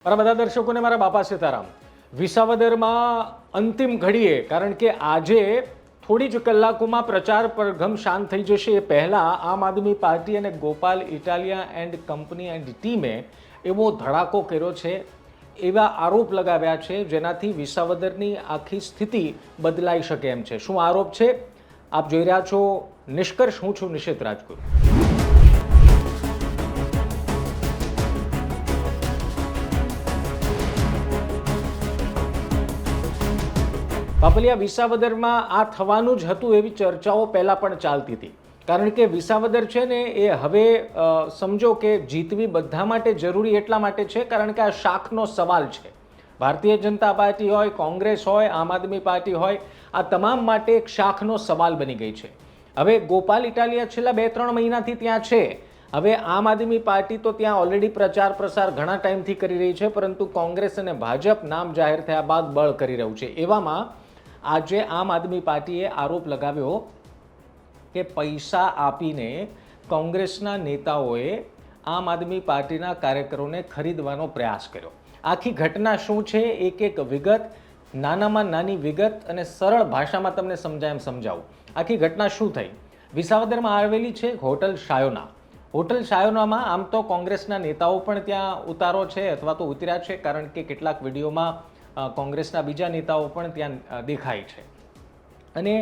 મારા બધા દર્શકોને મારા બાપા સીતારામ. વિસાવદરમાં અંતિમ ઘડીએ, કારણ કે આજે થોડી જ કલાકોમાં પ્રચાર પરઘમ શાંત થઈ જશે એ પહેલાં આમ આદમી પાર્ટી અને Gopal Italia and company and ટીમે એવો ધડાકો કર્યો છે, એવા આરોપ લગાવ્યા છે જેનાથી વિસાવદરની આખી સ્થિતિ બદલાઈ શકે એમ છે. શું આરોપ છે? આપ જોઈ રહ્યા છો નિષ્કર્ષ. હું છું નિશિત રાજગુરુ. બાપલિયા, વિસાવદરમાં આ થવાનું જ હતું એવી ચર્ચાઓ પહેલાં પણ ચાલતી હતી, કારણ કે વિસાવદર છે ને એ હવે સમજો કે જીતવી બધા માટે જરૂરી એટલા માટે છે કારણ કે આ શાખનો સવાલ છે. ભારતીય જનતા પાર્ટી હોય, કોંગ્રેસ હોય, આમ આદમી પાર્ટી હોય, આ તમામ માટે એક શાખનો સવાલ બની ગઈ છે. હવે ગોપાલ ઇટાલિયા છેલ્લા 2-3 મહિનાથી ત્યાં છે. હવે આમ આદમી પાર્ટી તો ત્યાં ઓલરેડી પ્રચાર પ્રસાર ઘણા ટાઈમથી કરી રહી છે, પરંતુ કોંગ્રેસ અને ભાજપ નામ જાહેર થયા બાદ બળ કરી રહ્યું છે. એવામાં આજે આમ આદમી પાર્ટીએ આરોપ લગાવ્યો કે પૈસા આપીને કોંગ્રેસના નેતાઓએ આમ આદમી પાર્ટીના કાર્યકરોને ખરીદવાનો પ્રયાસ કર્યો. આખી ઘટના શું છે, એક એક વિગત, નાનામાં નાની વિગત અને સરળ ભાષામાં તમને સમજાવું. આખી ઘટના શું થઈ? વિસાવદરમાં આવેલી છે હોટલ શાયોના. હોટલ શાયોનામાં આમ તો કોંગ્રેસના નેતાઓ પણ ત્યાં ઉતારો છે અથવા તો ઉતર્યા છે, કારણ કે કેટલાક વિડીયોમાં કોંગ્રેસના બીજા નેતાઓ પણ ત્યાં દેખાય છે. અને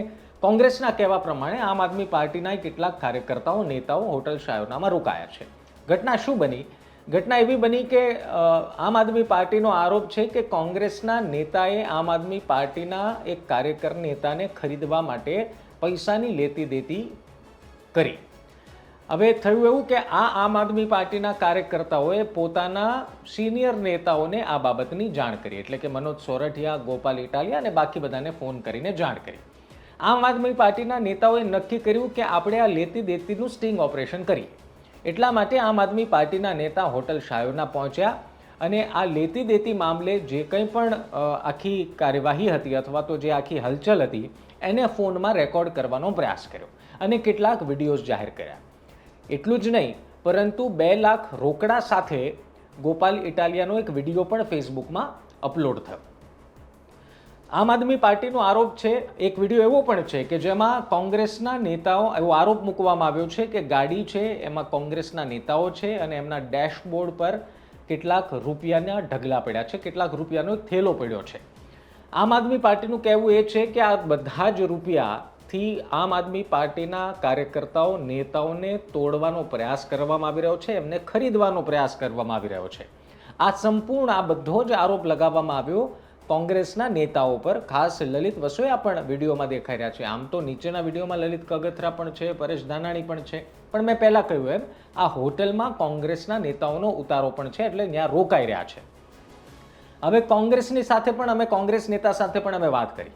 કોંગ્રેસના કહેવા પ્રમાણે આમ આદમી પાર્ટીના કેટલાક કાર્યકર્તાઓ, નેતાઓ હોટલ શાયોનામાં રોકાયા છે. ઘટના શું બની? ઘટના એવી બની કે આમ આદમી પાર્ટીનો આરોપ છે કે કોંગ્રેસના નેતાએ આમ આદમી પાર્ટીના એક કાર્યકર નેતાને ખરીદવા માટે પૈસાની લેતી દેતી કરી. હવે થયું એવું કે આ આમ આદમી પાર્ટીના કાર્યકર્તાઓએ પોતાના સિનિયર નેતાઓને આ બાબતની જાણ કરી, એટલે કે મનોજ સોરઠિયા, ગોપાલ ઇટાલિયા અને બાકી બધાને ફોન કરીને જાણ કરી. આમ આદમી પાર્ટીના નેતાઓએ નક્કી કર્યું કે આપણે આ લેતી દેતીનું સ્ટિંગ ઓપરેશન કરીએ. એટલા માટે આમ આદમી પાર્ટીના નેતા હોટલ શાયોના પહોંચ્યા અને આ લેતી દેતી મામલે જે કંઈ પણ આખી કાર્યવાહી હતી અથવા તો જે આખી હલચલ હતી એને ફોનમાં રેકોર્ડ કરવાનો પ્રયાસ કર્યો અને કેટલાક વિડીયોઝ જાહેર કર્યા. એટલું જ નહીં, પરંતુ 2 લાખ રોકડા સાથે ગોપાલ ઇટાલિયાનો એક વિડીયો પણ ફેસબુકમાં અપલોડ થયો. આમ આદમી પાર્ટીનો આરોપ છે, એક વિડીયો એવો પણ છે કે જેમાં કોંગ્રેસના નેતાઓ, એવો આરોપ મૂકવામાં આવ્યો છે કે ગાડી છે એમાં કોંગ્રેસના નેતાઓ છે અને એમના ડેશબોર્ડ પર કેટલાક રૂપિયાના ઢગલા પડ્યા છે, કેટલાક રૂપિયાનો થેલો પડ્યો છે. આમ આદમી પાર્ટીનું કહેવું એ છે કે આ બધા જ રૂપિયાથી આમ આદમી પાર્ટીના કાર્યકર્તાઓ, નેતાઓને તોડવાનો પ્રયાસ કરવામાં આવી રહ્યો છે, એમને ખરીદવાનો પ્રયાસ કરવામાં આવી રહ્યો છે. આ સંપૂર્ણ, આ બધો જ આરોપ લગાવવામાં આવ્યો કોંગ્રેસના નેતાઓ પર. ખાસ લલિત વસોયા પણ વિડીયોમાં દેખાઈ રહ્યા છે. આમ તો નીચેના વિડીયોમાં લલિત કગથરા પણ છે, પરેશ ધાનાણી પણ છે, પણ મેં પહેલાં કહ્યું એમ આ હોટલમાં કોંગ્રેસના નેતાઓનો ઉતારો પણ છે, એટલે ત્યાં રોકાઈ રહ્યા છે. હવે કોંગ્રેસની સાથે પણ અમે, કોંગ્રેસ નેતા સાથે પણ અમે વાત કરી.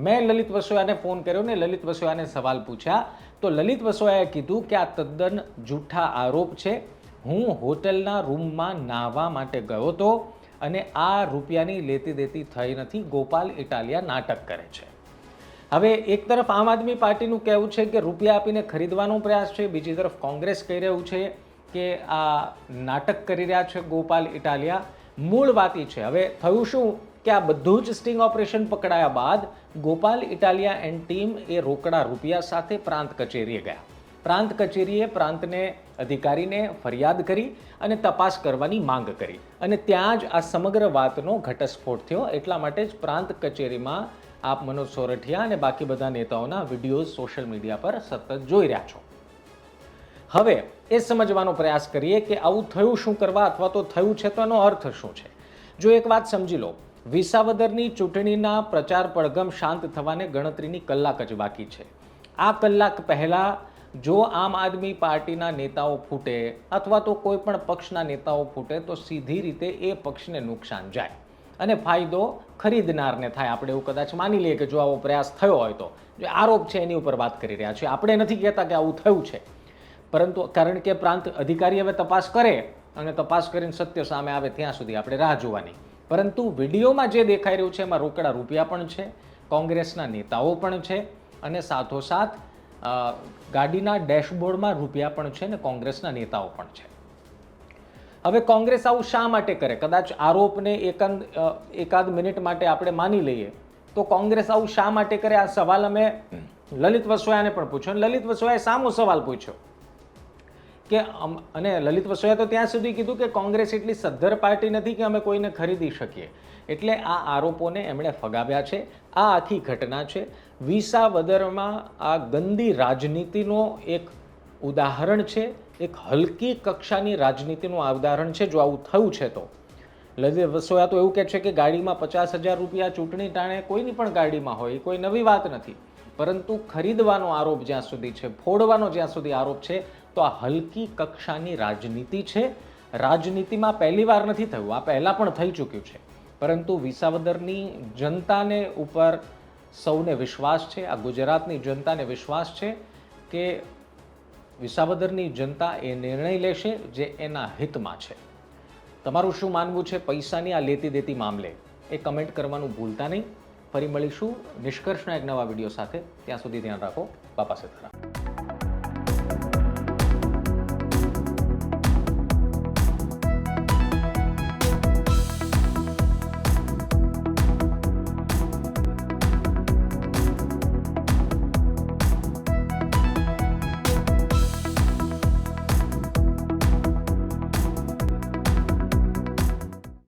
મેં લલિત વસોયાને ફોન કર્યો ને લલિત વસોયાને સવાલ પૂછ્યા, તો લલિત વસોયાએ કીધું કે આ તદ્દન જૂઠા આરોપ છે. હું હોટલના રૂમમાં નાહવા માટે ગયો હતો અને આ રૂપિયાની લેતી દેતી થઈ નથી. ગોપાલ ઇટાલિયા નાટક કરે છે. હવે એક તરફ આમ આદમી પાર્ટીનું કહેવું છે કે રૂપિયા આપીને ખરીદવાનો પ્રયાસ છે, બીજી તરફ કોંગ્રેસ કહી રહ્યું છે કે આ નાટક કરી રહ્યા છે ગોપાલ ઇટાલિયા. મૂળ વાત એ છે, હવે થયું શું કે આ બધું જ સ્ટિંગ ઓપરેશન પકડાયા બાદ ગોપાલ ઇટાલિયા એન્ડ ટીમ એ રોકડા રૂપિયા સાથે પ્રાંત કચેરીએ ગયા. પ્રાંત કચેરીએ પ્રાંતને અધિકારીને ફરિયાદ કરી અને તપાસ કરવાની માંગ કરી અને ત્યાં જ આ સમગ્ર વાતનો ઘટસ્ફોટ થયો. એટલા માટે જ પ્રાંત કચેરીમાં આપ મનોજ સોરઠિયા અને બાકી બધા નેતાઓના વિડીયોઝ સોશિયલ મીડિયા પર સતત જોઈ રહ્યા છો. હવે એ સમજવાનો પ્રયાસ કરીએ કે આવું થયું શું કરવા, અથવા તો થયું છે તો એનો અર્થ શું છે. જો એક વાત સમજી લો, વિસાવદરની ચૂંટણીના પ્રચાર પડઘમ શાંત થવાને ગણતરીની કલાક જ બાકી છે. આ કલાક પહેલાં જો આમ આદમી પાર્ટીના નેતાઓ ફૂટે અથવા તો કોઈ પણ પક્ષના નેતાઓ ફૂટે તો સીધી રીતે એ પક્ષને નુકસાન જાય અને ફાયદો ખરીદનારને થાય. આપણે એવું કદાચ માની લઈએ કે જો આવો પ્રયાસ થયો હોય તો, જે આરોપ છે એની ઉપર વાત કરી રહ્યા છીએ, આપણે નથી કહેતા કે આવું થયું છે, પરંતુ કારણ કે પ્રાંત અધિકારી હવે તપાસ કરે અને તપાસ કરીને સત્ય સામે આવે ત્યાં સુધી આપણે રાહ જોવાની. પરંતુ વિડીયોમાં જે દેખાઈ રહ્યું છે એમાં રોકડા રૂપિયા પણ છે, કોંગ્રેસના નેતાઓ પણ છે અને સાથોસાથ ગાડીના ડેશબોર્ડમાં રૂપિયા પણ છે ને કોંગ્રેસના નેતાઓ પણ છે. હવે કોંગ્રેસ આવું શા માટે કરે? કદાચ આરોપને એકાદ મિનિટ માટે આપણે માની લઈએ તો કોંગ્રેસ આવું શા માટે કરે? આ સવાલ અમે લલિત વસોયાને પણ પૂછ્યો. લલિત વસોયાએ સામો સવાલ પૂછ્યો કે અને લલિત વસોયા તો ત્યાં સુધી કીધું કે કોંગ્રેસ એટલી સદ્ધર પાર્ટી નથી કે અમે કોઈને ખરીદી શકીએ. એટલે આ આરોપોને એમણે ફગાવ્યા છે. આ આખી ઘટના છે વિસાવદરમાં આ ગંદી રાજનીતિનો એક ઉદાહરણ છે, એક હલકી કક્ષાની રાજનીતિનું આ ઉદાહરણ છે. જો આવું થયું છે તો લલિત વસોયા તો એવું કહે છે કે ગાડીમાં 50,000 રૂપિયા ચૂંટણી ટાણે કોઈની પણ ગાડીમાં હોય, એ કોઈ નવી વાત નથી. પરંતુ ખરીદવાનો આરોપ જ્યાં સુધી છે, ફોડવાનો જ્યાં સુધી આરોપ છે, તો આ હલકી કક્ષાની રાજનીતિ છે. રાજનીતિમાં પહેલી વાર નથી થયું, આ પહેલાં પણ થઈ ચૂક્યું છે. પરંતુ વિસાવદરની જનતાને ઉપર સૌને વિશ્વાસ છે, આ ગુજરાતની જનતાને વિશ્વાસ છે કે વિસાવદરની જનતા એ નિર્ણય લેશે જે એના હિતમાં છે. તમારું શું માનવું છે પૈસાની આ લેતી દેતી મામલે? એ કમેન્ટ કરવાનું ભૂલતા નહીં. ફરી મળીશું નિષ્કર્ષના એક નવા વિડીયો સાથે. ત્યાં સુધી ધ્યાન રાખો. બાપા સીતારામ.